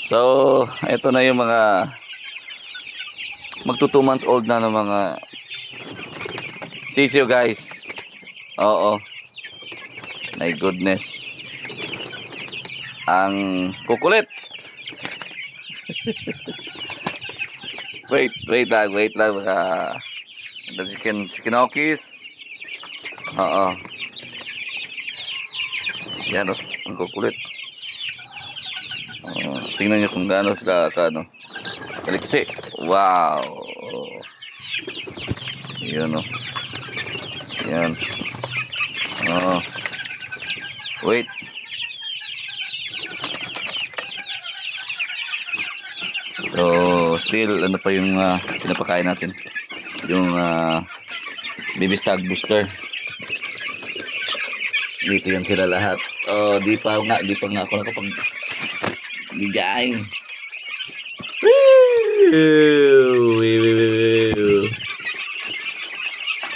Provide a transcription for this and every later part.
So, ito na yung mga magto 2 months old na ng mga sisiyo, guys. Oo. My goodness. Ang kukulit. wait lang mga the chicken Oo. Yan, oh, ang kukulit. Tingnan nyo kung gaano sila kaliksi. Wow. Yan, oh. Yan. Oh. Wait. So, still ano pa yung pinapakain natin. Yung baby stag booster. Dito yan sila lahat. Oh, di pa nga ako nakapag bigay. Woo!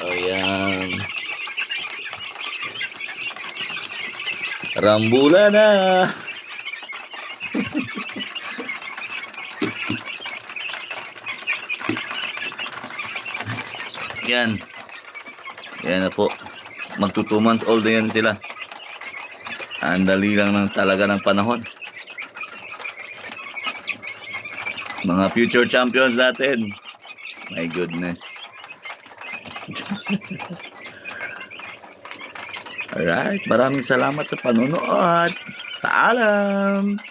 Oh, yan. Rambula na. Yan. Yan na po. Magto 2 months old na yan sila. Ang dali lang talaga ng panahon. Mga future champions natin. My goodness. Alright. Maraming salamat sa panonood. Paalam.